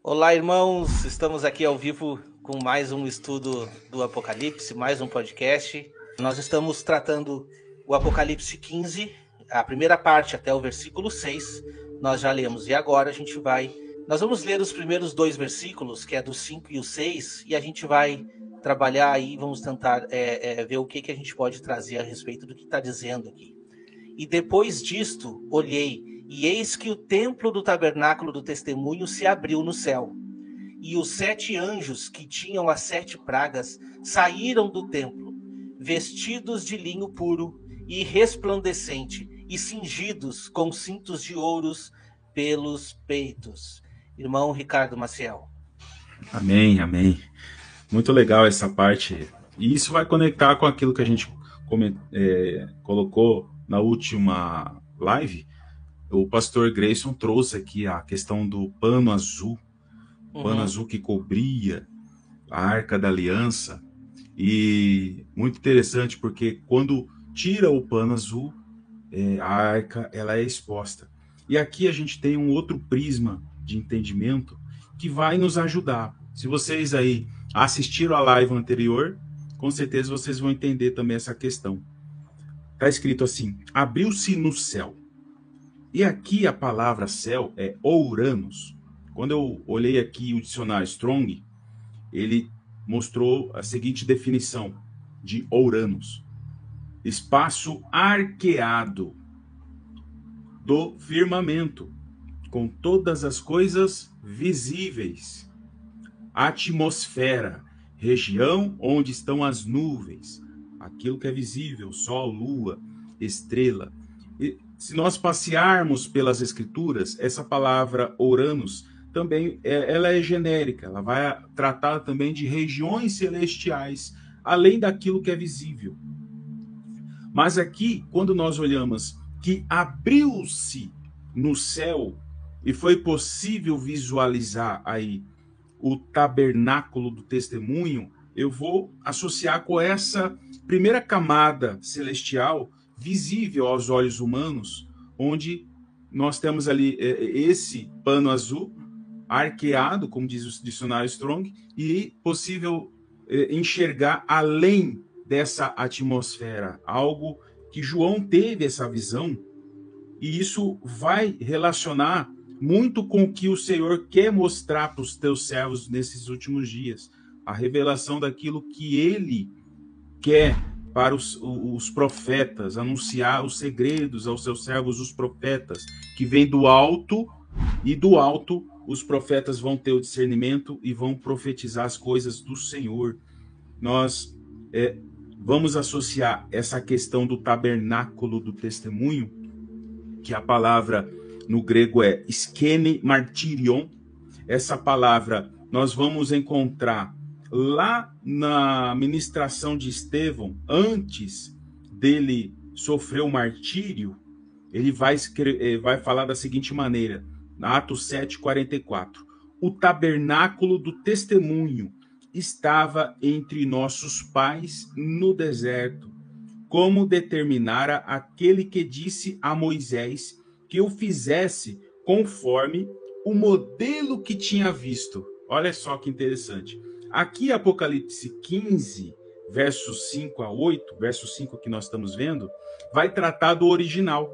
Olá, irmãos! Estamos aqui ao vivo com mais um estudo do Apocalipse, mais um podcast. Nós estamos tratando o Apocalipse 15, a primeira parte até o versículo 6. Nós já lemos e agora nós vamos ler os primeiros dois versículos, que é do 5 e o 6, e a gente vai trabalhar aí, vamos tentar ver o que a gente pode trazer a respeito do que está dizendo aqui. E depois disto, olhei, e eis que o templo do tabernáculo do testemunho se abriu no céu. E os 7 anjos que tinham as 7 pragas saíram do templo, vestidos de linho puro e resplandecente, e cingidos com cintos de ouros pelos peitos. Irmão Ricardo Maciel. Amém, amém. Muito legal essa parte. E isso vai conectar com aquilo que a gente colocou na última live. O pastor Grayson trouxe aqui a questão do pano azul. Pano azul que cobria a Arca da Aliança. E muito interessante, porque quando tira o pano azul, a Arca ela é exposta. E aqui a gente tem um outro prisma de entendimento que vai nos ajudar. Se vocês aí assistiram a live anterior, com certeza vocês vão entender também essa questão. Está escrito assim: abriu-se no céu. E aqui a palavra céu é ouranos. Quando eu olhei aqui o dicionário Strong, ele mostrou a seguinte definição de ouranos: espaço arqueado do firmamento, com todas as coisas visíveis. Atmosfera, região onde estão as nuvens, aquilo que é visível, sol, lua, estrela. E se nós passearmos pelas escrituras, essa palavra ouranos também ela é genérica, ela vai tratar também de regiões celestiais, além daquilo que é visível. Mas aqui, quando nós olhamos que abriu-se no céu e foi possível visualizar aí o tabernáculo do testemunho, eu vou associar com essa primeira camada celestial visível aos olhos humanos, onde nós temos ali esse pano azul arqueado, como diz o dicionário Strong, e possível enxergar além dessa atmosfera, algo que João teve essa visão, e isso vai relacionar muito com o que o Senhor quer mostrar para os teus servos nesses últimos dias, a revelação daquilo que Ele quer para os profetas, anunciar os segredos aos seus servos, os profetas, que vem do alto, e do alto os profetas vão ter o discernimento e vão profetizar as coisas do Senhor. Nós vamos associar essa questão do tabernáculo do testemunho, que a palavra no grego é skene martyrion. Essa palavra nós vamos encontrar lá na ministração de Estevão, antes dele sofrer o martírio. Ele vai falar da seguinte maneira, Atos 7:44. O tabernáculo do testemunho estava entre nossos pais no deserto, como determinara aquele que disse a Moisés que o fizesse conforme o modelo que tinha visto. Olha só que interessante. Aqui, Apocalipse 15, versos 5 a 8, verso 5 que nós estamos vendo, vai tratar do original.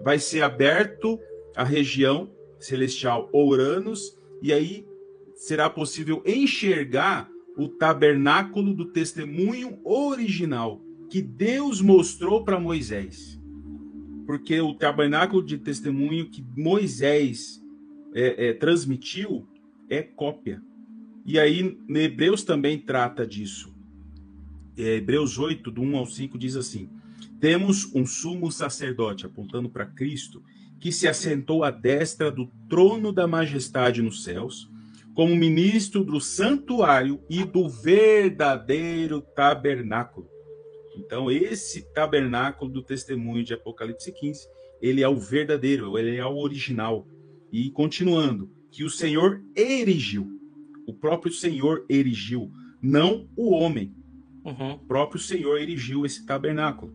Vai ser aberto a região celestial Ouranos, e aí será possível enxergar o tabernáculo do testemunho original que Deus mostrou para Moisés. Porque o tabernáculo de testemunho que Moisés transmitiu é cópia. E aí, Hebreus também trata disso. Hebreus 8, do 1 ao 5, diz assim: temos um sumo sacerdote, apontando para Cristo, que se assentou à destra do trono da majestade nos céus, como ministro do santuário e do verdadeiro tabernáculo. Então, esse tabernáculo do testemunho de Apocalipse 15, ele é o verdadeiro, ele é o original. E continuando, que o Senhor erigiu, o próprio Senhor erigiu, não o homem. O próprio Senhor erigiu esse tabernáculo,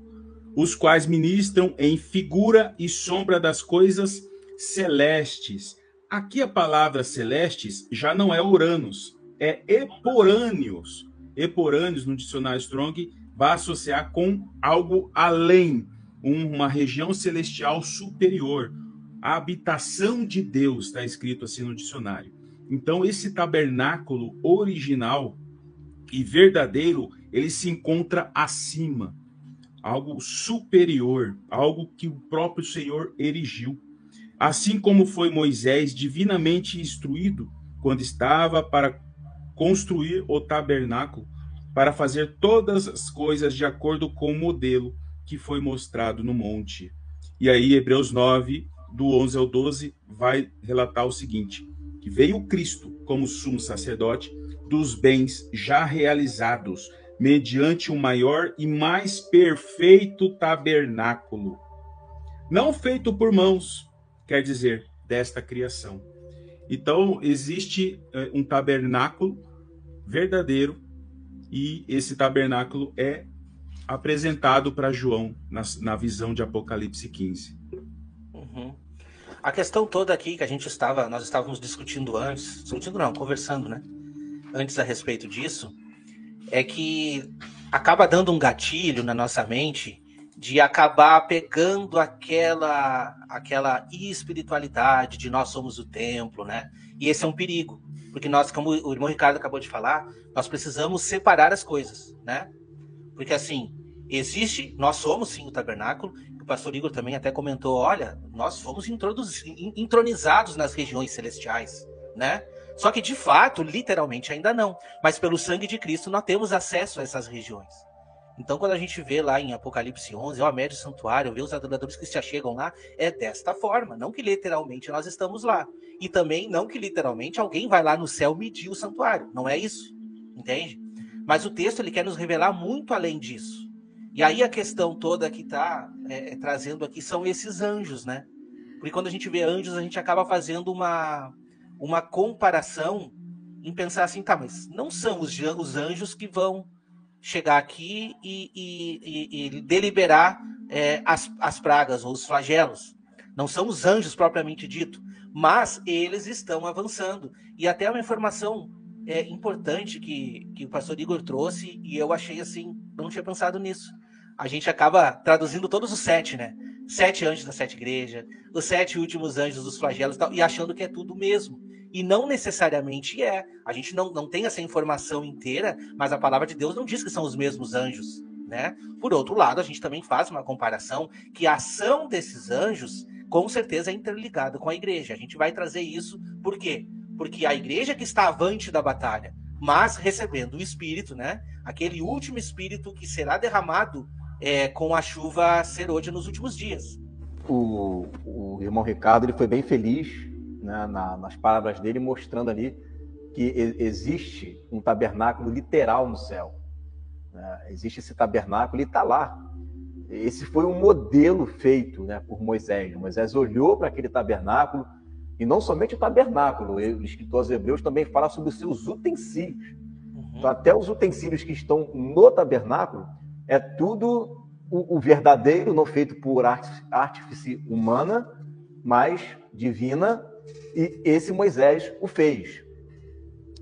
os quais ministram em figura e sombra das coisas celestes, Aqui a palavra celestes já não é Uranus, é eporâneos. Eporâneos, no dicionário Strong, vai associar com algo além, uma região celestial superior. A habitação de Deus, está escrito assim no dicionário. Então, esse tabernáculo original e verdadeiro, ele se encontra acima, algo superior, algo que o próprio Senhor erigiu. Assim como foi Moisés divinamente instruído quando estava para construir o tabernáculo, para fazer todas as coisas de acordo com o modelo que foi mostrado no monte. E aí, Hebreus 9, do 11 ao 12, vai relatar o seguinte, que veio Cristo como sumo sacerdote dos bens já realizados, mediante o maior e mais perfeito tabernáculo, não feito por mãos, quer dizer, desta criação. Então, existe um tabernáculo verdadeiro, e esse tabernáculo é apresentado para João na visão de Apocalipse 15. Uhum. A questão toda aqui que nós estávamos discutindo antes, conversando, né? Antes a respeito disso, é que acaba dando um gatilho na nossa mente de acabar pegando aquela espiritualidade de nós somos o templo, né? E esse é um perigo, porque nós, como o irmão Ricardo acabou de falar, nós precisamos separar as coisas, né? Porque assim, nós somos sim o tabernáculo, o pastor Igor também até comentou, olha, nós fomos entronizados nas regiões celestiais, né? Só que de fato, literalmente ainda não, mas pelo sangue de Cristo nós temos acesso a essas regiões. Então, quando a gente vê lá em Apocalipse 11, ó, médio santuário, vê os adoradores que se achegam lá, é desta forma, não que literalmente nós estamos lá. E também não que literalmente alguém vai lá no céu medir o santuário, não é isso, entende? Mas o texto ele quer nos revelar muito além disso. E aí a questão toda que está trazendo aqui são esses anjos, né? Porque quando a gente vê anjos, a gente acaba fazendo uma comparação em pensar assim, tá, mas não são os anjos que vão chegar aqui e deliberar as pragas ou os flagelos. Não são os anjos propriamente dito, mas eles estão avançando. E até uma informação importante que o pastor Igor trouxe, e eu achei assim, não tinha pensado nisso. A gente acaba traduzindo todos os 7, né? 7 anjos das 7 igrejas, os 7 últimos anjos dos flagelos e tal, e achando que é tudo mesmo. E não necessariamente é. A gente não tem essa informação inteira, mas a palavra de Deus não diz que são os mesmos anjos, né? Por outro lado, a gente também faz uma comparação que a ação desses anjos, com certeza, é interligada com a igreja. A gente vai trazer isso, por quê? Porque a igreja que está avante da batalha, mas recebendo o Espírito, né? Aquele último Espírito que será derramado com a chuva serôdia nos últimos dias. O irmão Ricardo ele foi bem feliz, né, nas palavras dele, mostrando ali que existe um tabernáculo literal no céu. Existe esse tabernáculo e está lá. Esse foi um modelo feito, né, por Moisés. Moisés olhou para aquele tabernáculo, e não somente o tabernáculo, o escritor aos Hebreus também fala sobre os seus utensílios. Então, até os utensílios que estão no tabernáculo é tudo o verdadeiro, não feito por artífice humana, mas divina, e esse Moisés o fez.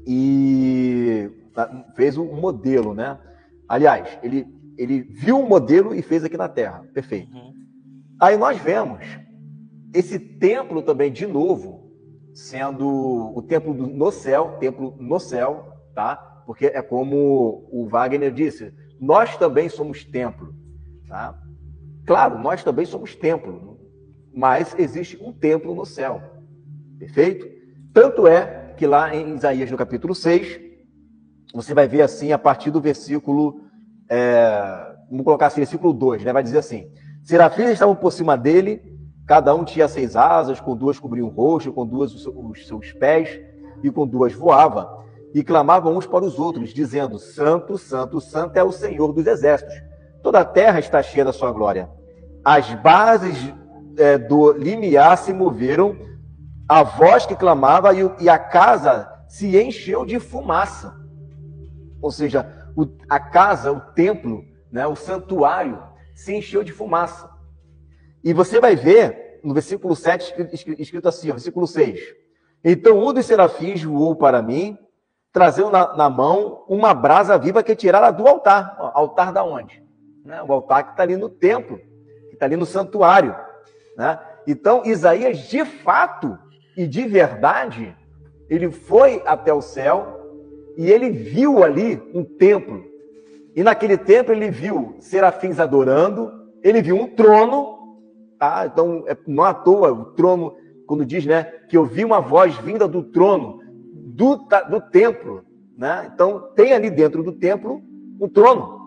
E fez o modelo, né? Aliás, ele viu o modelo e fez aqui na Terra. Perfeito. Aí nós vemos esse templo também, de novo, sendo o templo no céu, tá? Porque é como o Wagner disse, nós também somos templo, tá? Claro, nós também somos templo, mas existe um templo no céu, perfeito? Tanto é que lá em Isaías, no capítulo 6, você vai ver assim, a partir do versículo, vamos colocar assim, versículo 2, né? Vai dizer assim, serafins estavam por cima dele, cada um tinha 6 asas, com 2 cobriam o rosto, com 2 os seus pés, e com 2 voava. E clamavam uns para os outros, dizendo, Santo, Santo, Santo é o Senhor dos exércitos. Toda a terra está cheia da sua glória. As bases do limiar se moveram, a voz que clamava e a casa se encheu de fumaça. Ou seja, a casa, o templo, né, o santuário, se encheu de fumaça. E você vai ver, no versículo 7, escrito assim, ó, versículo 6, Então um dos serafins voou para mim, trazendo na mão uma brasa viva que tirara do altar. Altar da onde? Né? O altar que está ali no templo, que está ali no santuário. Né? Então, Isaías, de fato e de verdade, ele foi até o céu e ele viu ali um templo. E naquele templo ele viu serafins adorando, ele viu um trono, tá? Então, não à toa, o trono, quando diz, né, que eu vi uma voz vinda do trono, do templo, né? Então, tem ali dentro do templo um trono.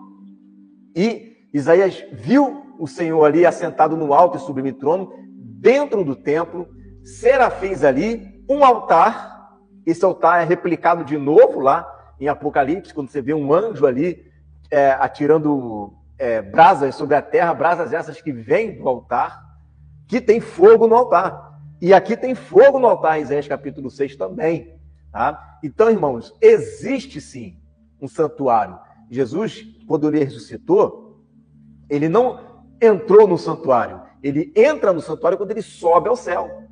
E Isaías viu o Senhor ali assentado no alto e sublime trono, dentro do templo, serafins ali, um altar. Esse altar é replicado de novo lá em Apocalipse, quando você vê um anjo ali atirando brasas sobre a terra, brasas essas que vêm do altar, que tem fogo no altar. E aqui tem fogo no altar, em Isaías capítulo 6 também. Tá? Então, irmãos, existe sim um santuário. Jesus, quando ele ressuscitou, ele não entrou no santuário. Ele entra no santuário quando ele sobe ao céu.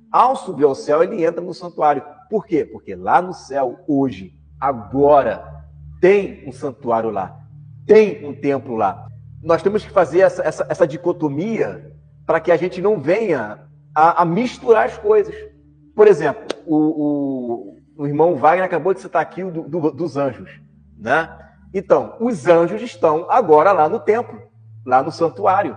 Ao subir ao céu, ele entra no santuário. Por quê? Porque lá no céu, hoje, agora, tem um santuário lá. Tem um templo lá. Nós temos que fazer essa dicotomia para que a gente não venha a misturar as coisas. Por exemplo, o irmão Wagner acabou de citar aqui dos anjos, né? Então, os anjos estão agora lá no templo, lá no santuário,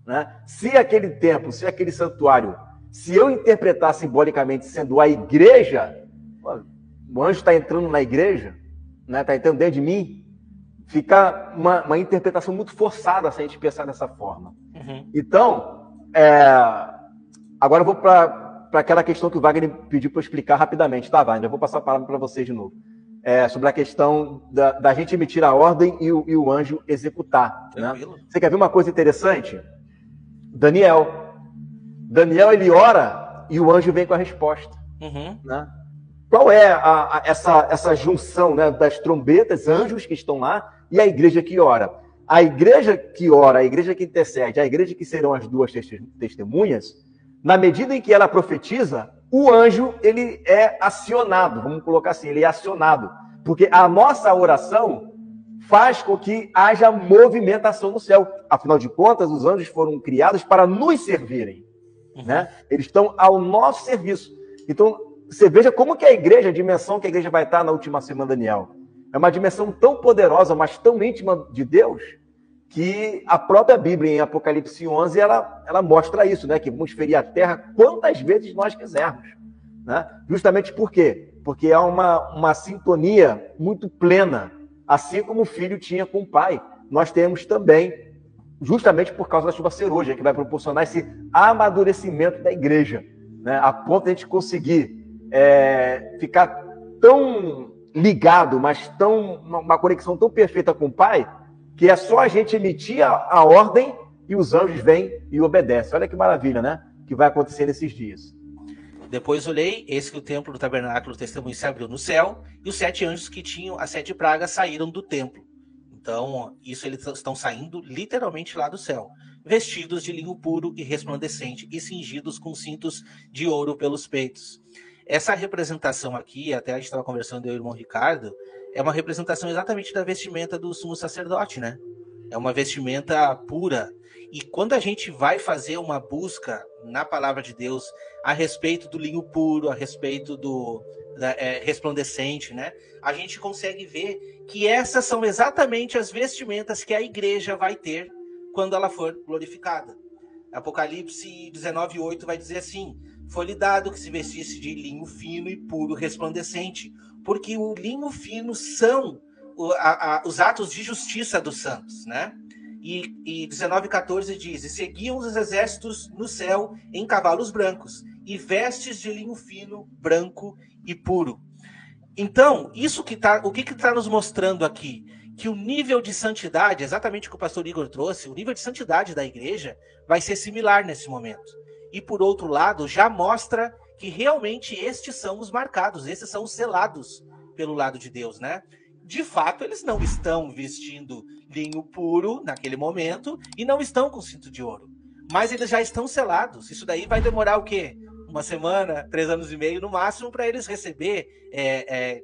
né? Se aquele templo, se aquele santuário, se eu interpretar simbolicamente sendo a igreja, o anjo está entrando na igreja, né? Está entrando dentro de mim, fica uma interpretação muito forçada se a gente pensar dessa forma. Uhum. Então, agora eu vou para aquela questão que o Wagner pediu para eu explicar rapidamente, tá, Wagner? Eu vou passar a palavra para vocês de novo. Sobre a questão da gente emitir a ordem e o anjo executar. Né? Você quer ver uma coisa interessante? Daniel, ele ora e o anjo vem com a resposta. Uhum. Né? Qual é essa junção, né, das trombetas, anjos que estão lá, e a igreja que ora? A igreja que ora, a igreja que intercede, a igreja que serão as duas testemunhas, na medida em que ela profetiza, o anjo, ele é acionado, vamos colocar assim, ele é acionado, porque a nossa oração faz com que haja movimentação no céu. Afinal de contas, os anjos foram criados para nos servirem, né? Eles estão ao nosso serviço. Então, você veja como que a igreja, a dimensão que a igreja vai estar na última semana, Daniel, é uma dimensão tão poderosa, mas tão íntima de Deus, que a própria Bíblia, em Apocalipse 11, ela mostra isso, né? Que vamos ferir a terra quantas vezes nós quisermos. Né? Justamente por quê? Porque há uma sintonia muito plena, assim como o filho tinha com o pai. Nós temos também, justamente por causa da chuva ceruja, que vai proporcionar esse amadurecimento da igreja, né? A ponto de a gente conseguir ficar tão ligado, mas uma conexão tão perfeita com o pai, que é só a gente emitir a ordem e os anjos vêm e obedecem. Olha que maravilha, né? Que vai acontecer nesses dias. Depois olhei, eis que o templo do tabernáculo do testemunho se abriu no céu, e os 7 anjos que tinham as 7 pragas saíram do templo. Então, isso eles estão saindo literalmente lá do céu, vestidos de linho puro e resplandecente, e cingidos com cintos de ouro pelos peitos. Essa representação aqui, até a gente estava conversando com o irmão Ricardo, é uma representação exatamente da vestimenta do sumo sacerdote, né? É uma vestimenta pura. E quando a gente vai fazer uma busca na palavra de Deus a respeito do linho puro, a respeito do resplandecente, né? A gente consegue ver que essas são exatamente as vestimentas que a igreja vai ter quando ela for glorificada. Apocalipse 19:8 vai dizer assim: foi-lhe dado que se vestisse de linho fino e puro, resplandecente, porque o linho fino são os atos de justiça dos santos, né? E 19:14 diz: e seguiam os exércitos no céu em cavalos brancos, e vestes de linho fino, branco e puro. Então, o que está nos mostrando aqui? Que o nível de santidade, exatamente o que o pastor Igor trouxe, o nível de santidade da igreja vai ser similar nesse momento. E por outro lado, já mostra que realmente estes são os marcados, esses são os selados pelo lado de Deus, né? De fato, eles não estão vestindo linho puro naquele momento e não estão com cinto de ouro. Mas eles já estão selados. Isso daí vai demorar o quê? uma semana, 3 anos e meio no máximo, para eles receber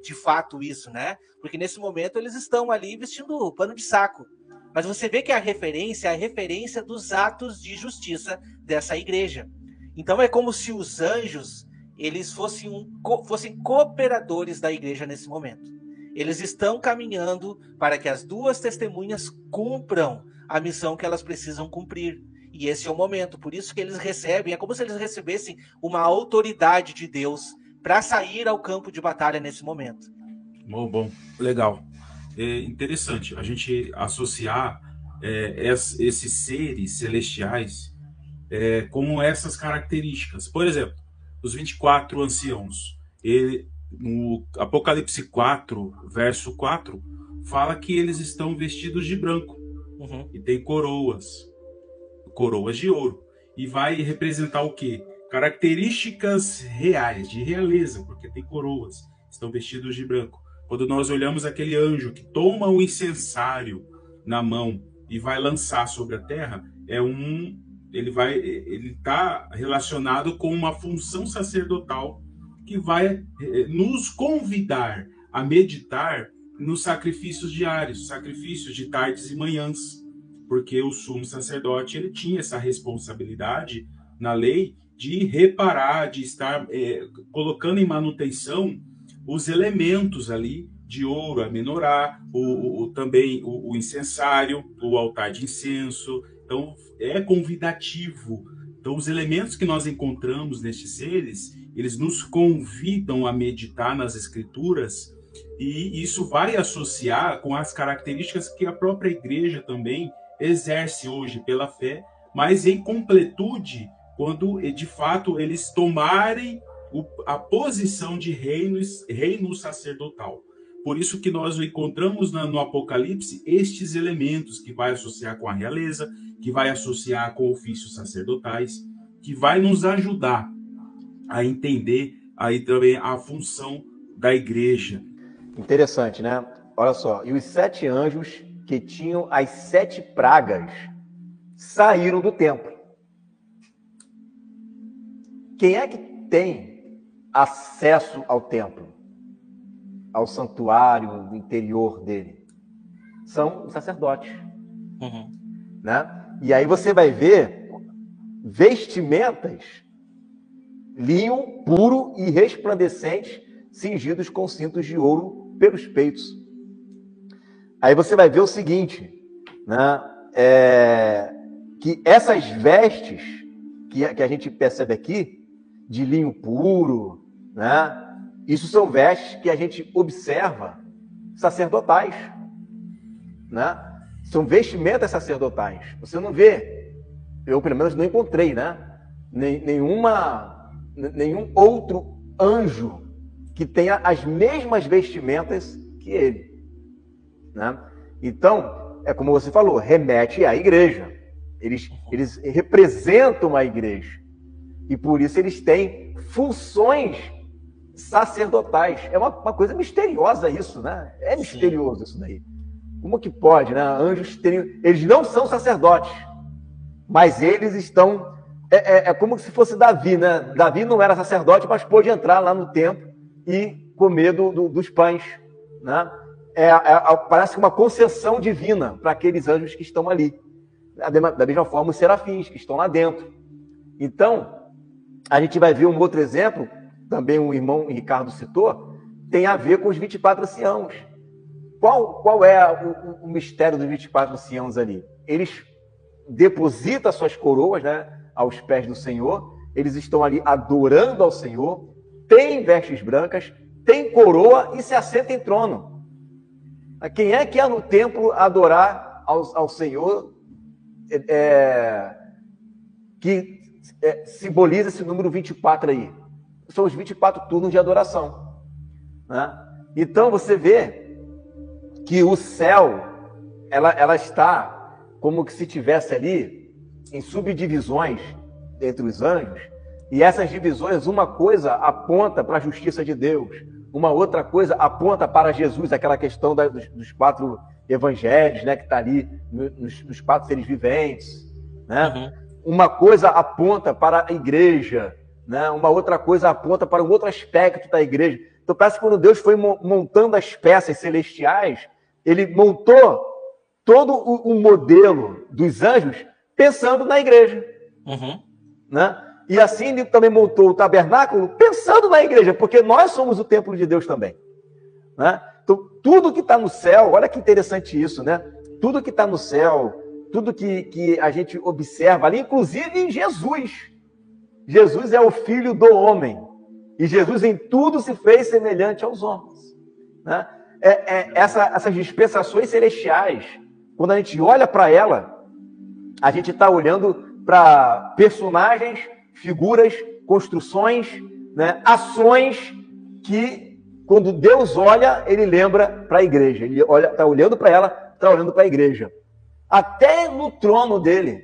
de fato isso, né? Porque nesse momento eles estão ali vestindo pano de saco. Mas você vê que a referência é a referência dos atos de justiça dessa igreja. Então é como se os anjos eles fossem cooperadores da igreja nesse momento. Eles estão caminhando para que as 2 testemunhas cumpram a missão que elas precisam cumprir. E esse é o momento. Por isso que eles recebem, é como se eles recebessem uma autoridade de Deus para sair ao campo de batalha nesse momento. Bom, legal. É interessante a gente associar esses seres celestiais como essas características. Por exemplo, os 24 anciãos. No Apocalipse 4, verso 4, fala que eles estão vestidos de branco. Uhum. E tem coroas de ouro. E vai representar o quê? Características reais, de realeza, porque tem coroas. Estão vestidos de branco. Quando nós olhamos aquele anjo que toma o incensário na mão e vai lançar sobre a terra, ele está relacionado com uma função sacerdotal que vai nos convidar a meditar nos sacrifícios diários, sacrifícios de tardes e manhãs, porque o sumo sacerdote ele tinha essa responsabilidade na lei de reparar, de estar colocando em manutenção os elementos ali de ouro, a menorá, também o incensário, o altar de incenso. Então é convidativo. Então os elementos que nós encontramos nestes seres, eles nos convidam a meditar nas escrituras, e isso vai associar com as características que a própria igreja também exerce hoje pela fé, mas em completude, quando de fato eles tomarem a posição de reino sacerdotal. Por isso que nós encontramos no Apocalipse estes elementos que vai associar com a realeza, que vai associar com ofícios sacerdotais, que vai nos ajudar a entender aí também a função da igreja. Interessante, né? Olha só, e os 7 anjos que tinham as 7 pragas saíram do templo. Quem é que tem acesso ao templo, ao santuário do interior dele? São os sacerdotes. Uhum. Né? E aí você vai ver vestimentas, linho puro e resplandecente, cingidos com cintos de ouro pelos peitos. Aí você vai ver o seguinte, né? Que essas vestes que a gente percebe aqui, de linho puro, né? Isso são vestes que a gente observa sacerdotais, né? São vestimentas sacerdotais. Você não vê, eu pelo menos não encontrei, né? Nenhum outro anjo que tenha as mesmas vestimentas que ele, né? Então, é como você falou, remete à igreja. Eles representam a igreja. E por isso eles têm funções sacerdotais. É uma coisa misteriosa isso, né? É misterioso isso daí. Como que pode, né? Anjos eles não são sacerdotes, mas eles estão... É como se fosse Davi, né? Davi não era sacerdote, mas pôde entrar lá no templo e comer dos pães, né? Parece uma concessão divina para aqueles anjos que estão ali. Da mesma forma, os serafins que estão lá dentro. Então, a gente vai ver um outro exemplo, também o irmão Ricardo citou, tem a ver com os 24 anciãos. Qual é o mistério dos 24 anciãos ali? Eles depositam suas coroas, né, aos pés do Senhor, eles estão ali adorando ao Senhor, têm vestes brancas, têm coroa e se assentam em trono. Quem é que ia no templo adorar ao Senhor, que simboliza esse número 24 aí? São os 24 turnos de adoração, né? Então você vê que o céu, ela está como que se tivesse ali em subdivisões entre os anjos, e essas divisões, uma coisa aponta para a justiça de Deus, uma outra coisa aponta para Jesus, aquela questão dos 4 evangelhos, né, que está ali nos 4 seres viventes, né? Uhum. Uma coisa aponta para a igreja, né? Uma outra coisa aponta para um outro aspecto da igreja. Então parece que quando Deus foi montando as peças celestiais, ele montou todo o modelo dos anjos pensando na igreja. Né? E assim ele também montou o tabernáculo pensando na igreja, porque nós somos o templo de Deus também. Né? Então, tudo que está no céu, olha que interessante isso, né? Tudo que está no céu, tudo que a gente observa ali, inclusive em Jesus. Jesus é o Filho do homem. E Jesus em tudo se fez semelhante aos homens. Né? Essas dispensações celestiais, quando a gente olha para ela, a gente está olhando para personagens, figuras, construções, né? Ações que, quando Deus olha, ele lembra para a igreja. Ele está olhando para ela, está olhando para a igreja. Até no trono dele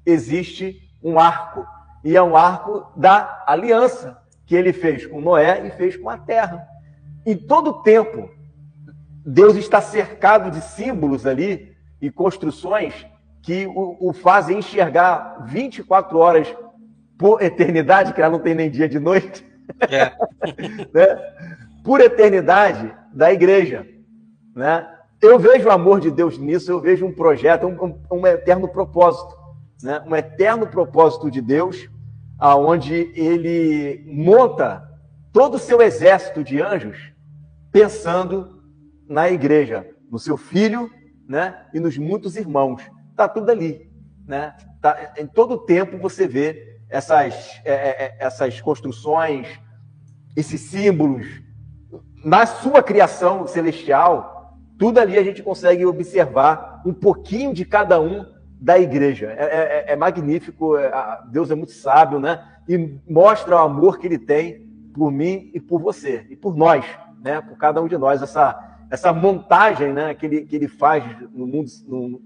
existe um arco. E é um arco da aliança que ele fez com Noé e fez com a terra. Em todo tempo, Deus está cercado de símbolos ali e construções que o fazem enxergar 24 horas por eternidade, que ela não tem nem dia de noite, né? Por eternidade da igreja. Né? Eu vejo o amor de Deus nisso, eu vejo um projeto, um eterno propósito. Né? Um eterno propósito de Deus, onde ele monta todo o seu exército de anjos pensando na igreja, no seu filho, né? E nos muitos irmãos. Está tudo ali. Né? Em todo tempo você vê essas construções, esses símbolos. Na sua criação celestial, tudo ali a gente consegue observar um pouquinho de cada um da igreja. É magnífico, Deus é muito sábio, né? E mostra o amor que ele tem por mim e por você, e por nós, né? Por cada um de nós, essa montagem, né? que ele faz no mundo,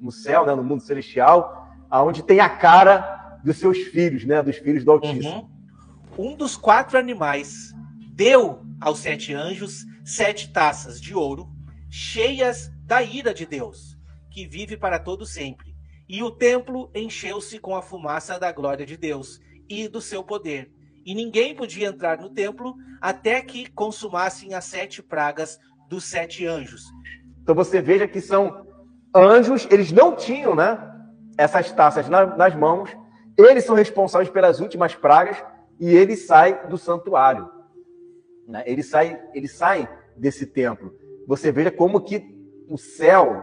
no céu, né? No mundo celestial, onde tem a cara dos seus filhos, né? Dos filhos do Altíssimo. Um dos 4 animais deu aos 7 anjos 7 taças de ouro, cheias da ira de Deus, que vive para todo sempre. E o templo encheu-se com a fumaça da glória de Deus e do seu poder. E ninguém podia entrar no templo até que consumassem as 7 pragas dos 7 anjos. Então você veja que são anjos, eles não tinham, né, essas taças nas mãos, eles são responsáveis pelas últimas pragas e ele sai do santuário. Né? Ele sai desse templo. Você veja como que o céu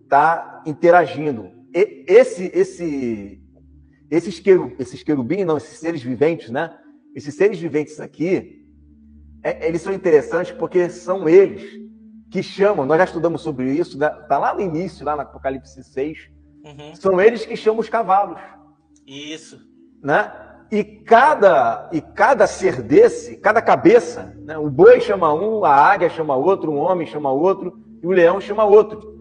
está interagindo. Esses querubins, não, esses seres viventes, né? Esses seres viventes aqui, eles são interessantes porque são eles que chamam, nós já estudamos sobre isso, está lá no início, lá no Apocalipse 6, são eles que chamam os cavalos. Isso. Né? E cada ser desse, cada cabeça, né? O boi chama um, a águia chama outro, um homem chama outro, e o leão chama outro.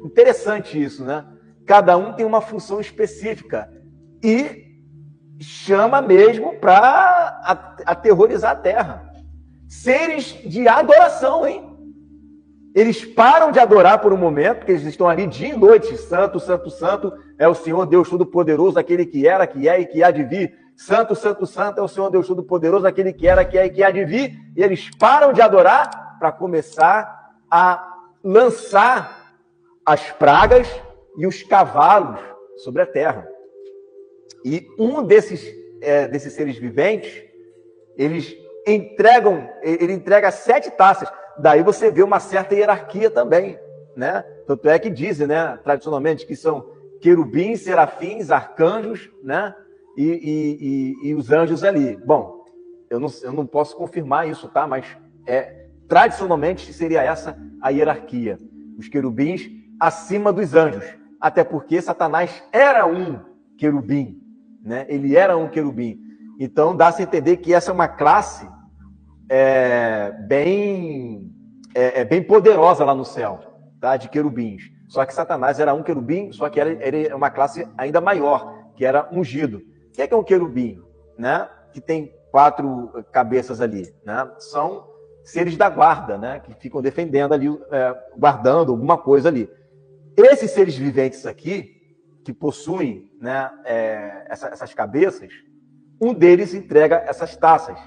Interessante isso, né? Cada um tem uma função específica e chama mesmo para aterrorizar a terra. Seres de adoração, hein? Eles param de adorar por um momento, porque eles estão ali dia e noite. Santo, santo, santo é o Senhor Deus Todo-Poderoso, aquele que era, que é e que há de vir. Santo, santo, santo é o Senhor Deus Todo-Poderoso, aquele que era, que é e que há de vir. E eles param de adorar para começar a lançar as pragas e os cavalos sobre a terra. E um desses seres viventes, ele entrega 7 taças. Daí você vê uma certa hierarquia também, né? Tanto é que dizem, né, tradicionalmente, que são querubins, serafins, arcanjos, né? E os anjos ali. Bom, eu não posso confirmar isso, tá? Mas tradicionalmente seria essa a hierarquia. Os querubins acima dos anjos. Até porque Satanás era um querubim, né? Ele era um querubim. Então dá-se a entender que essa é uma classe bem poderosa lá no céu, tá? De querubins. Só que Satanás era um querubim, só que era uma classe ainda maior, que era ungido. O que é um querubim? Né? Que tem 4 cabeças ali. Né? São seres da guarda, né? Que ficam defendendo ali, guardando alguma coisa ali. Esses seres viventes aqui, que possuem, né, essas cabeças, um deles entrega essas taças.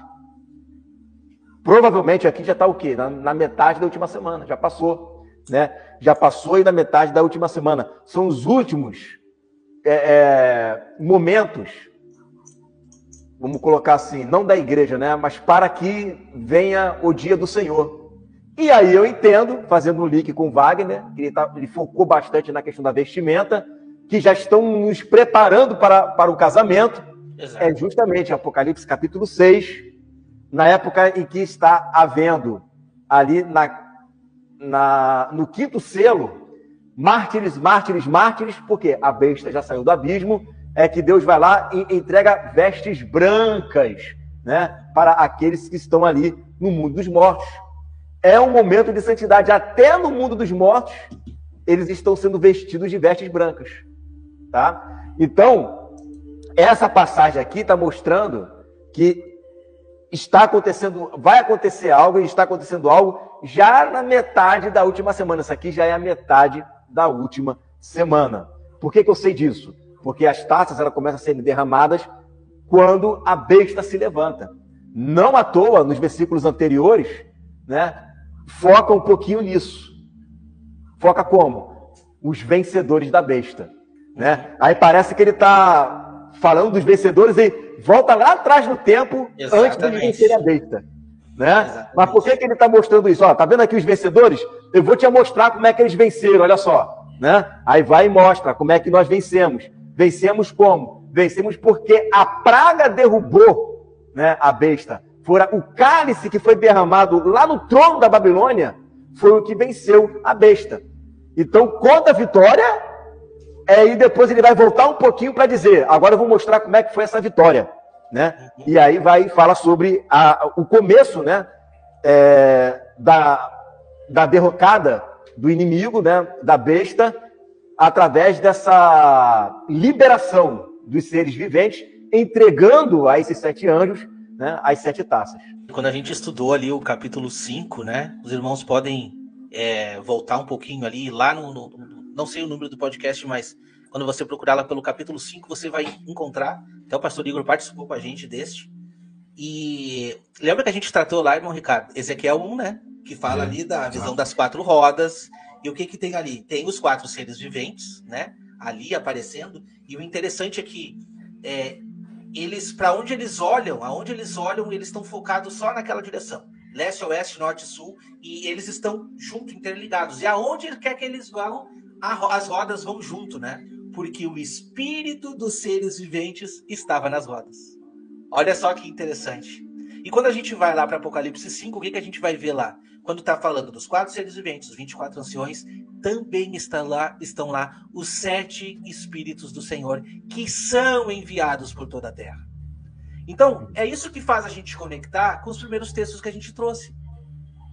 Provavelmente aqui já está o quê? Na metade da última semana, já passou, né? Já passou aí na metade da última semana. São os últimos momentos, vamos colocar assim, não da igreja, né? Mas para que venha o dia do Senhor. E aí eu entendo, fazendo um link com o Wagner, que ele focou bastante na questão da vestimenta, que já estão nos preparando para o casamento. Exato. É justamente Apocalipse capítulo 6, na época em que está havendo ali no quinto selo, mártires, porque a besta já saiu do abismo, é que Deus vai lá e entrega vestes brancas, né, para aqueles que estão ali no mundo dos mortos. É um momento de santidade. Até no mundo dos mortos, eles estão sendo vestidos de vestes brancas. Tá? Então, essa passagem aqui está mostrando que está acontecendo, vai acontecer algo, e está acontecendo algo já na metade da última semana. Isso aqui já é a metade da última semana. Por que eu sei disso? Porque as taças elas começam a ser derramadas quando a besta se levanta. Não à toa, nos versículos anteriores, né, foca um pouquinho nisso. Foca como? Os vencedores da besta. Né? Aí parece que ele está falando dos vencedores e volta lá atrás no tempo. Exatamente. Antes de vencer a besta. Né? Mas por que ele está mostrando isso? Ó, tá vendo aqui os vencedores? Eu vou te mostrar como é que eles venceram, olha só. Né? Aí vai e mostra como é que nós vencemos. Vencemos como? Vencemos porque a praga derrubou, né, a besta. O cálice que foi derramado lá no trono da Babilônia foi o que venceu a besta. Então, conta a vitória, e depois ele vai voltar um pouquinho para dizer, agora eu vou mostrar como é que foi essa vitória. Né? E aí vai e fala sobre o começo, né, da derrocada do inimigo, né, da besta, através dessa liberação dos seres viventes, entregando a esses 7 anjos, né, as 7 taças. Quando a gente estudou ali o capítulo 5, né, os irmãos podem voltar um pouquinho ali, lá não sei o número do podcast, mas quando você procurar lá pelo capítulo 5, você vai encontrar, até o pastor Igor participou com a gente deste, e lembra que a gente tratou lá, irmão Ricardo, Ezequiel 1, né, que fala ali da visão das 4 rodas, e o que tem ali? Tem os 4 seres viventes, né, ali aparecendo, e o interessante é que eles, para onde eles olham, aonde eles olham, eles estão focados só naquela direção. Leste, oeste, norte e sul, e eles estão junto, interligados. E aonde quer que eles vão, as rodas vão junto, né? Porque o espírito dos seres viventes estava nas rodas. Olha só que interessante. E quando a gente vai lá para Apocalipse 5, o que a gente vai ver lá? Quando está falando dos 4 seres viventes, os 24 anciões, também estão lá os 7 espíritos do Senhor, que são enviados por toda a terra. Então, é isso que faz a gente conectar com os primeiros textos que a gente trouxe.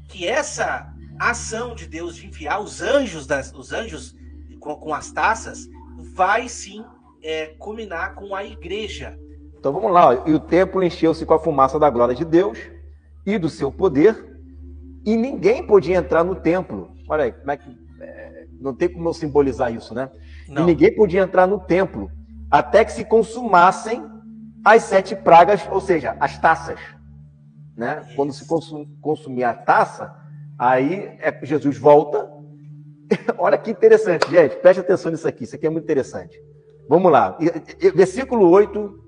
Que essa ação de Deus de enviar os anjos com as taças vai sim culminar com a igreja. Então vamos lá, ó. E o templo encheu-se com a fumaça da glória de Deus e do seu poder, e ninguém podia entrar no templo. Olha aí, como é que não tem como eu simbolizar isso, né? Não. E ninguém podia entrar no templo até que se consumassem as 7 pragas, ou seja, as taças. Né? Quando se consumir a taça, aí Jesus volta. Olha que interessante, gente. Preste atenção nisso aqui. Isso aqui é muito interessante. Vamos lá. Versículo 8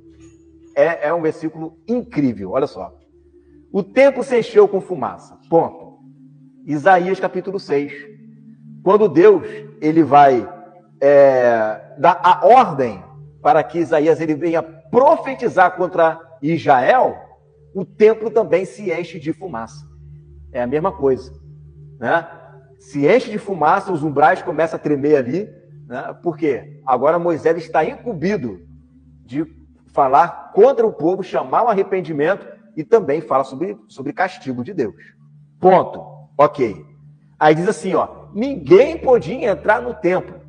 é um versículo incrível. Olha só. O templo se encheu com fumaça. Ponto. Isaías capítulo 6. Quando Deus ele vai dar a ordem para que Isaías ele venha profetizar contra Israel, o templo também se enche de fumaça. É a mesma coisa. Né? Se enche de fumaça, os umbrais começam a tremer ali. Né? Por quê? Agora Moisés está incumbido de falar contra o povo, chamar o arrependimento e também fala sobre castigo de Deus. Ponto. Ok. Aí diz assim, ó, ninguém podia entrar no templo.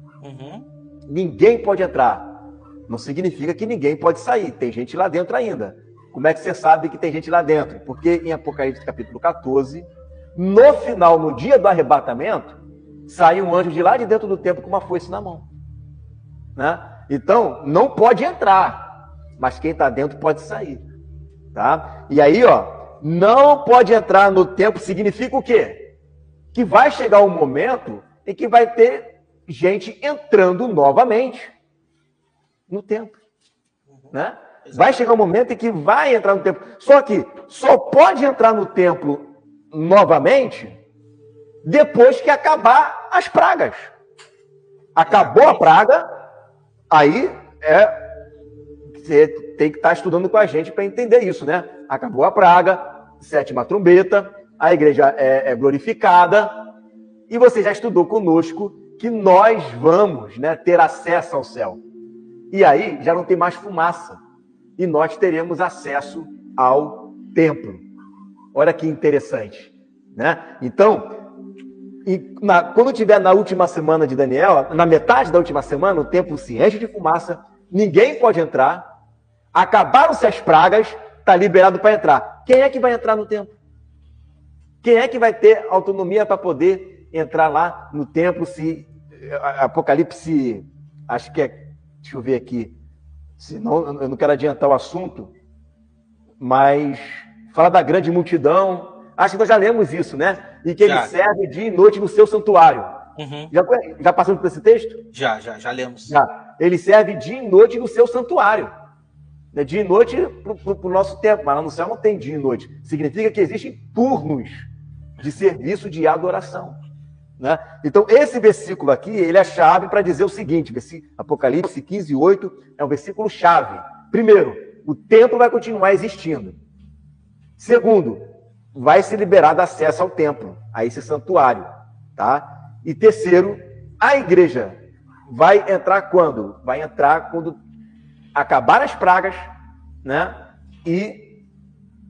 Ninguém pode entrar. Não significa que ninguém pode sair. Tem gente lá dentro ainda. Como é que você sabe que tem gente lá dentro? Porque em Apocalipse capítulo 14, no final, no dia do arrebatamento, sai um anjo de lá de dentro do templo com uma foice na mão. Né? Então, não pode entrar. mas quem está dentro pode sair. Tá? E aí, ó, não pode entrar no templo significa o quê? Que vai chegar um momento em que vai ter gente entrando novamente no templo. Né? Vai chegar um momento em que vai entrar no templo. Só que só pode entrar no templo novamente depois que acabar as pragas. Acabou a praga, aí você tem que estar estudando com a gente para entender isso, né? Acabou a praga, 7ª trombeta, a igreja é glorificada, e você já estudou conosco que nós vamos, né, ter acesso ao céu. E aí já não tem mais fumaça, e nós teremos acesso ao templo. Olha que interessante, né? Então, quando tiver na última semana de Daniel, na metade da última semana, o templo se enche de fumaça, ninguém pode entrar, acabaram-se as pragas, está liberado para entrar. Quem é que vai entrar no templo? Quem é que vai ter autonomia para poder entrar lá no templo? Se Apocalipse, acho que é, deixa eu ver aqui, senão eu não quero adiantar o assunto, mas fala da grande multidão. Acho que nós já lemos isso, né? E que ele serve dia e noite no seu santuário. Uhum. Já passamos por esse texto? Já lemos. Já. Ele serve dia e noite no seu santuário. Dia e noite para o nosso tempo, mas lá no céu não tem dia e noite. Significa que existem turnos de serviço de adoração. Né? Então, esse versículo aqui, ele é chave para dizer o seguinte, Apocalipse 15:8 é um versículo chave. Primeiro, o templo vai continuar existindo. Segundo, vai ser liberado acesso ao templo, a esse santuário. Tá? E terceiro, a igreja vai entrar quando? Vai entrar quando acabar as pragas, né? E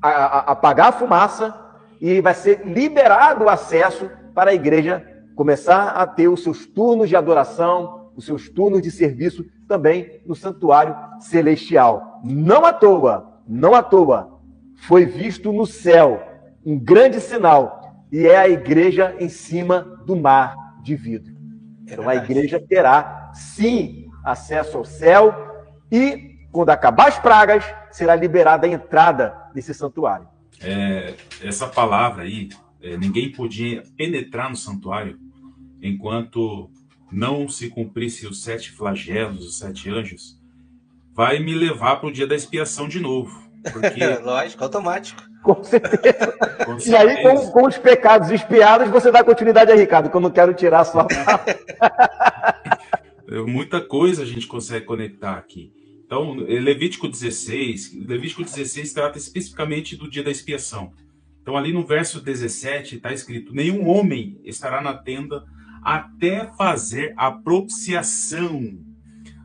apagar a fumaça, e vai ser liberado o acesso para a igreja começar a ter os seus turnos de adoração, os seus turnos de serviço também no santuário celestial. Não à toa, foi visto no céu um grande sinal, e é a igreja em cima do mar de vidro. Então a igreja terá, sim, acesso ao céu, e quando acabar as pragas, será liberada a entrada nesse santuário. Essa palavra aí, ninguém podia penetrar no santuário enquanto não se cumprisse os 7 flagelos, os 7 anjos, vai me levar para o dia da expiação de novo. Porque... Lógico, automático. Com certeza. E aí, com os pecados expiados, você dá continuidade aí, Ricardo, que eu não quero tirar a sua palavra. Muita coisa a gente consegue conectar aqui. Então, Levítico 16 trata especificamente do dia da expiação. Então, ali no verso 17 está escrito: nenhum homem estará na tenda até fazer a propiciação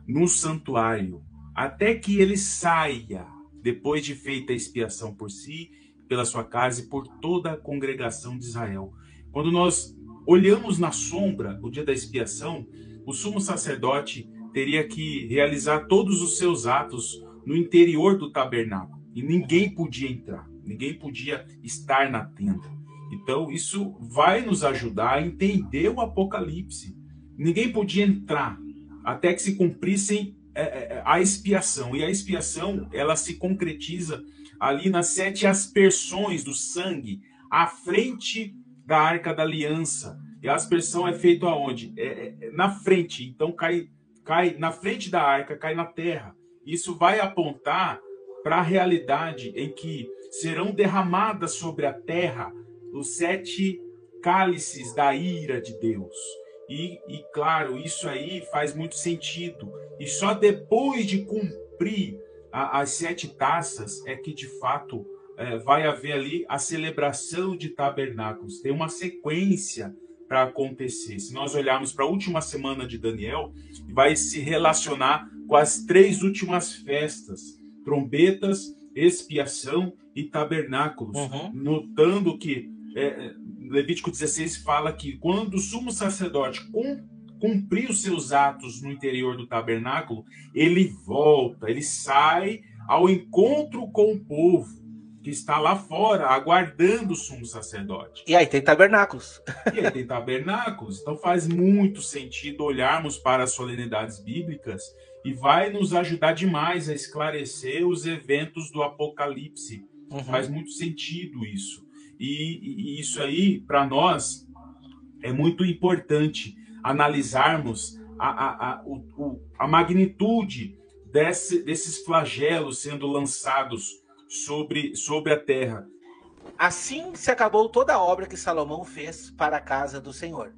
no santuário, até que ele saia, depois de feita a expiação por si, pela sua casa e por toda a congregação de Israel. Quando nós olhamos na sombra o dia da expiação, o sumo sacerdote teria que realizar todos os seus atos no interior do tabernáculo. E ninguém podia entrar, ninguém podia estar na tenda. Então, isso vai nos ajudar a entender o Apocalipse. Ninguém podia entrar até que se cumprissem a expiação. E a expiação, ela se concretiza ali nas 7 aspersões do sangue à frente da Arca da Aliança. E a aspersão é feita aonde? Na frente. Então, cai na frente da arca, cai na terra. Isso vai apontar para a realidade em que serão derramadas sobre a terra os 7 cálices da ira de Deus. E claro, isso aí faz muito sentido. E só depois de cumprir as 7 taças é que, de fato, vai haver ali a celebração de tabernáculos. Tem uma sequência para acontecer. Se nós olharmos para a última semana de Daniel, vai se relacionar com as 3 últimas festas: trombetas, expiação e tabernáculos. Notando que Levítico 16 fala que quando o sumo sacerdote cumprir os seus atos no interior do tabernáculo, ele volta, ele sai ao encontro com o povo que está lá fora, aguardando o sumo sacerdote. E aí tem tabernáculos. Então faz muito sentido olharmos para as solenidades bíblicas e vai nos ajudar demais a esclarecer os eventos do Apocalipse. Faz muito sentido isso. E isso aí, para nós, é muito importante analisarmos a magnitude desses flagelos sendo lançados sobre a terra. Assim se acabou toda a obra que Salomão fez para a casa do Senhor.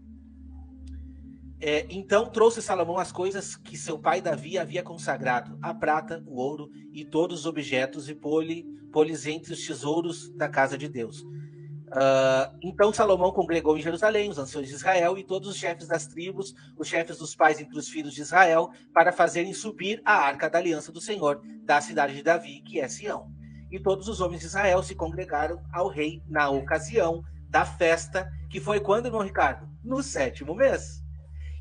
Então trouxe Salomão as coisas que seu pai Davi havia consagrado, a prata, o ouro e todos os objetos, e pôs entre os tesouros da casa de Deus. Então Salomão congregou em Jerusalém os anciãos de Israel e todos os chefes das tribos, os chefes dos pais entre os filhos de Israel, para fazerem subir a arca da aliança do Senhor da cidade de Davi, que é Sião. E todos os homens de Israel se congregaram ao rei na ocasião da festa, que foi quando, irmão Ricardo? No 7º mês.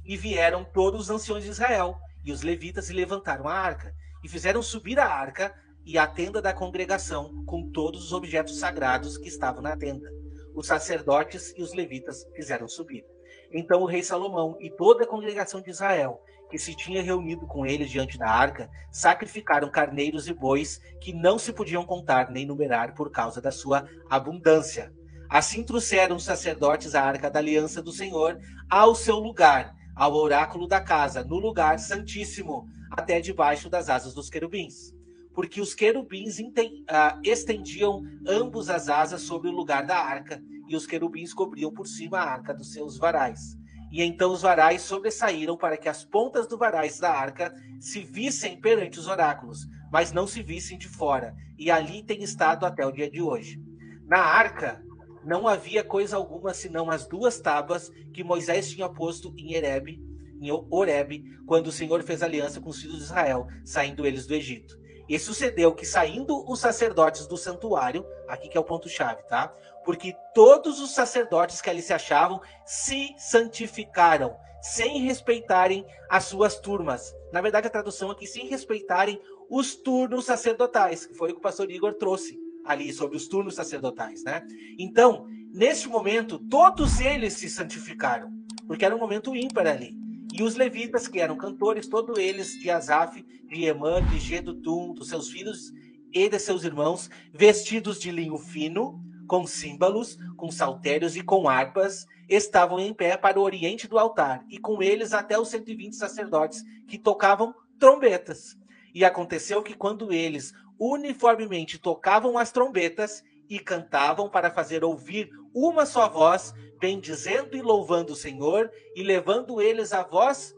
E vieram todos os anciãos de Israel e os levitas e levantaram a arca, e fizeram subir a arca e a tenda da congregação, com todos os objetos sagrados que estavam na tenda. Os sacerdotes e os levitas fizeram subir. Então o rei Salomão e toda a congregação de Israel, que se tinha reunido com ele diante da arca, sacrificaram carneiros e bois que não se podiam contar nem numerar por causa da sua abundância. Assim trouxeram os sacerdotes a arca da aliança do Senhor ao seu lugar, ao oráculo da casa, no lugar santíssimo, até debaixo das asas dos querubins. Porque os querubins estendiam ambos as asas sobre o lugar da arca, e os querubins cobriam por cima a arca dos seus varais. E então os varais sobressaíram para que as pontas do varais da arca se vissem perante os oráculos, mas não se vissem de fora, e ali tem estado até o dia de hoje. Na arca não havia coisa alguma senão as 2 tábuas que Moisés tinha posto em Horebe, quando o Senhor fez aliança com os filhos de Israel, saindo eles do Egito. E sucedeu que, saindo os sacerdotes do santuário, aqui que é o ponto-chave, tá? Porque todos os sacerdotes que ali se achavam se santificaram, sem respeitarem as suas turmas. Na verdade, a tradução aqui, sem respeitarem os turnos sacerdotais, que foi o que o pastor Igor trouxe ali, sobre os turnos sacerdotais, né? Então, neste momento, todos eles se santificaram, porque era um momento ímpar ali. E os levitas, que eram cantores, todos eles, de Asaf, de Emã, de Jedutum, dos seus filhos e de seus irmãos, vestidos de linho fino, com símbolos, com saltérios e com harpas, estavam em pé para o oriente do altar, e com eles até os 120 sacerdotes que tocavam trombetas. E aconteceu que quando eles uniformemente tocavam as trombetas e cantavam para fazer ouvir uma só voz, bendizendo e louvando o Senhor, e levantando eles a voz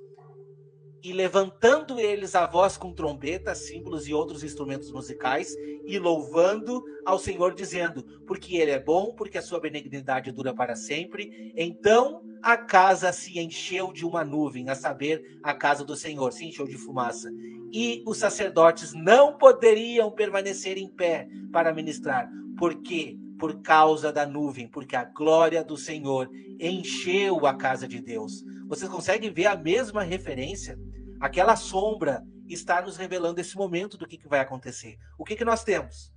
com trombetas, símbolos e outros instrumentos musicais, e louvando ao Senhor, dizendo: porque ele é bom, porque a sua benignidade dura para sempre. Então a casa se encheu de uma nuvem, a saber, a casa do Senhor se encheu de fumaça, e os sacerdotes não poderiam permanecer em pé para ministrar. Por quê? Por causa da nuvem, porque a glória do Senhor encheu a casa de Deus. Vocês conseguem ver a mesma referência? Aquela sombra está nos revelando esse momento do que vai acontecer. O que nós temos?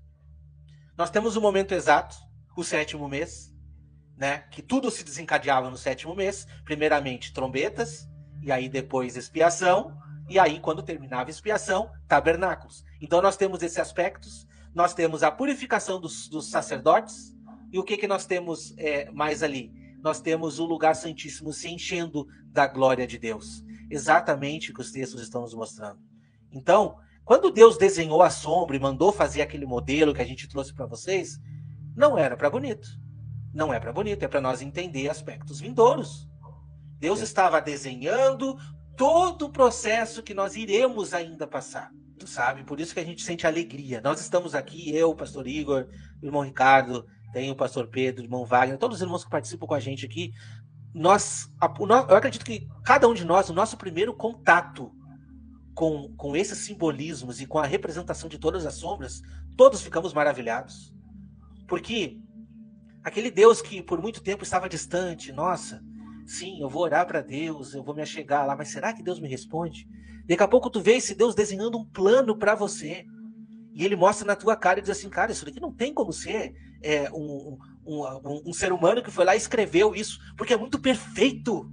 Nós temos o momento exato, o 7º mês, né? Que tudo se desencadeava no 7º mês. Primeiramente trombetas, e aí depois expiação, e aí quando terminava a expiação, tabernáculos. Então nós temos esses aspectos. Nós temos a purificação dos sacerdotes. E o que nós temos mais ali? Nós temos o lugar santíssimo se enchendo da glória de Deus. Exatamente o que os textos estão nos mostrando. Então, quando Deus desenhou a sombra e mandou fazer aquele modelo que a gente trouxe para vocês, não era para bonito. Não é para bonito, é para nós entender aspectos vindouros. Deus estava desenhando todo o processo que nós iremos ainda passar. Sabe? Por isso que a gente sente alegria. Nós estamos aqui, eu, o pastor Igor, o irmão Ricardo, tem o pastor Pedro, o irmão Wagner, todos os irmãos que participam com a gente aqui. Eu acredito que cada um de nós, o nosso primeiro contato com esses simbolismos e com a representação de todas as sombras, todos ficamos maravilhados. Porque aquele Deus que por muito tempo estava distante, nossa, sim, eu vou orar para Deus, eu vou me achegar lá, mas será que Deus me responde? Daqui a pouco tu vê esse Deus desenhando um plano para você. E ele mostra na tua cara e diz assim, cara, isso daqui não tem como ser um ser humano que foi lá e escreveu isso, porque é muito perfeito.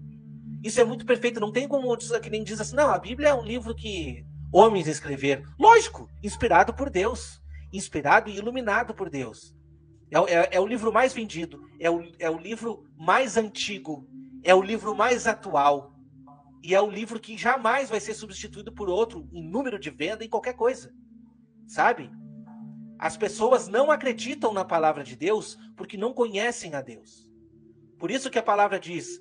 Isso é muito perfeito, não tem como, que nem diz assim, não, a Bíblia é um livro que homens escreveram. Lógico, inspirado por Deus. Inspirado e iluminado por Deus. É o livro mais vendido. É o livro mais antigo. É o livro mais atual. E é o livro que jamais vai ser substituído por outro em número de venda, em qualquer coisa. Sabe? As pessoas não acreditam na palavra de Deus porque não conhecem a Deus. Por isso que a palavra diz,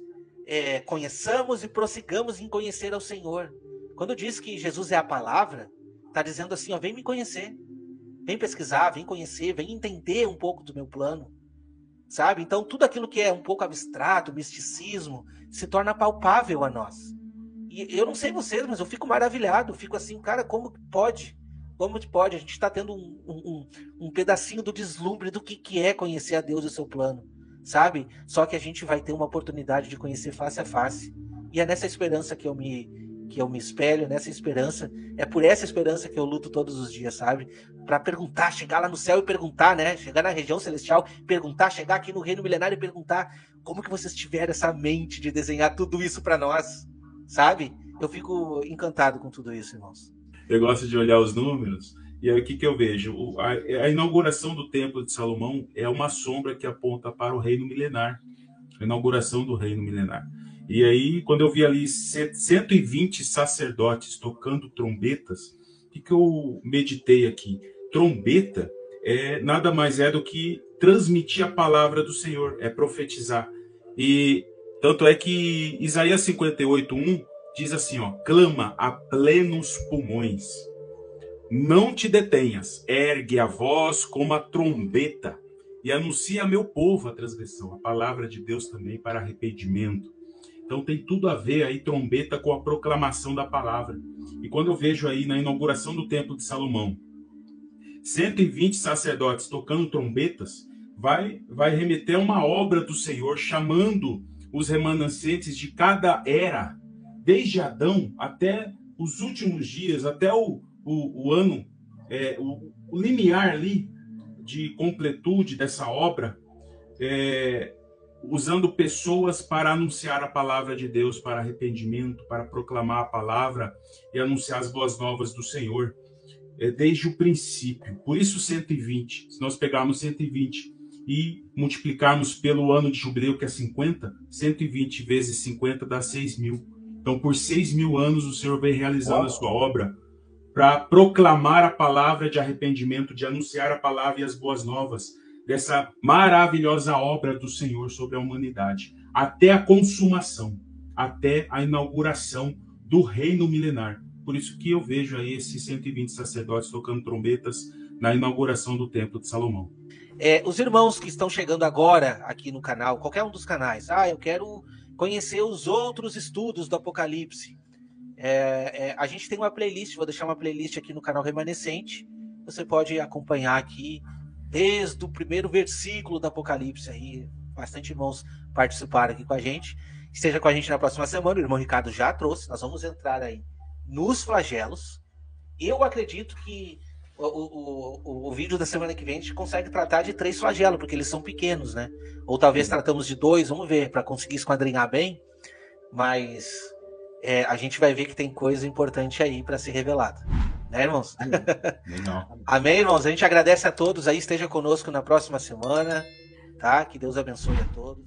conheçamos e prossigamos em conhecer ao Senhor. Quando diz que Jesus é a palavra, está dizendo assim, ó, vem me conhecer. Vem pesquisar, vem conhecer, vem entender um pouco do meu plano. Sabe? Então tudo aquilo que é um pouco abstrato, misticismo, se torna palpável a nós. E eu não sei vocês, mas eu fico maravilhado. Fico assim, cara, como pode? Como pode? A gente está tendo um pedacinho do deslumbre do que é conhecer a Deus e o seu plano. Sabe? Só que a gente vai ter uma oportunidade de conhecer face a face. E é nessa esperança que eu me espelho, nessa esperança. É por essa esperança que eu luto todos os dias, sabe? Para perguntar, chegar lá no céu e perguntar, né? Chegar na região celestial, perguntar, chegar aqui no reino milenário e perguntar como que vocês tiveram essa mente de desenhar tudo isso para nós, sabe? Eu fico encantado com tudo isso, irmãos. Eu gosto de olhar os números, e aí o que eu vejo? A inauguração do Templo de Salomão é uma sombra que aponta para o reino milenar. A inauguração do reino milenar. E aí, quando eu vi ali 120 sacerdotes tocando trombetas, o que eu meditei aqui? Trombeta nada mais é do que transmitir a palavra do Senhor, é profetizar. E tanto é que Isaías 58:1 diz assim, ó, clama a plenos pulmões, não te detenhas, ergue a voz como a trombeta e anuncia a meu povo a transgressão, a palavra de Deus também para arrependimento. Então tem tudo a ver aí, trombeta, com a proclamação da palavra. E quando eu vejo aí na inauguração do Templo de Salomão, 120 sacerdotes tocando trombetas, vai remeter a uma obra do Senhor, chamando os remanescentes de cada era, desde Adão até os últimos dias, até o ano, o limiar ali de completude dessa obra, usando pessoas para anunciar a palavra de Deus, para arrependimento, para proclamar a palavra e anunciar as boas novas do Senhor, desde o princípio. Por isso 120, se nós pegarmos 120 e multiplicarmos pelo ano de jubileu, que é 50, 120 vezes 50 dá 6.000. Então, por 6.000 anos, o Senhor vem realizando a sua obra para proclamar a palavra de arrependimento, de anunciar a palavra e as boas novas, dessa maravilhosa obra do Senhor sobre a humanidade, até a consumação, até a inauguração do reino milenar. Por isso que eu vejo aí esses 120 sacerdotes tocando trombetas na inauguração do Templo de Salomão. Os irmãos que estão chegando agora aqui no canal, qualquer um dos canais, eu quero conhecer os outros estudos do Apocalipse. A gente tem uma playlist, vou deixar uma playlist aqui no canal Remanescente. Você pode acompanhar aqui desde o primeiro versículo do Apocalipse aí. Bastante irmãos participaram aqui com a gente. Esteja com a gente na próxima semana. O irmão Ricardo já trouxe. Nós vamos entrar aí nos flagelos. Eu acredito que o vídeo da semana que vem a gente consegue tratar de 3 flagelos, porque eles são pequenos, né? Ou talvez tratamos de 2, vamos ver, para conseguir esquadrinhar bem. Mas a gente vai ver que tem coisa importante aí para ser revelada. Né, irmãos? Amém, irmãos? A gente agradece a todos aí. Esteja conosco na próxima semana, tá? Que Deus abençoe a todos.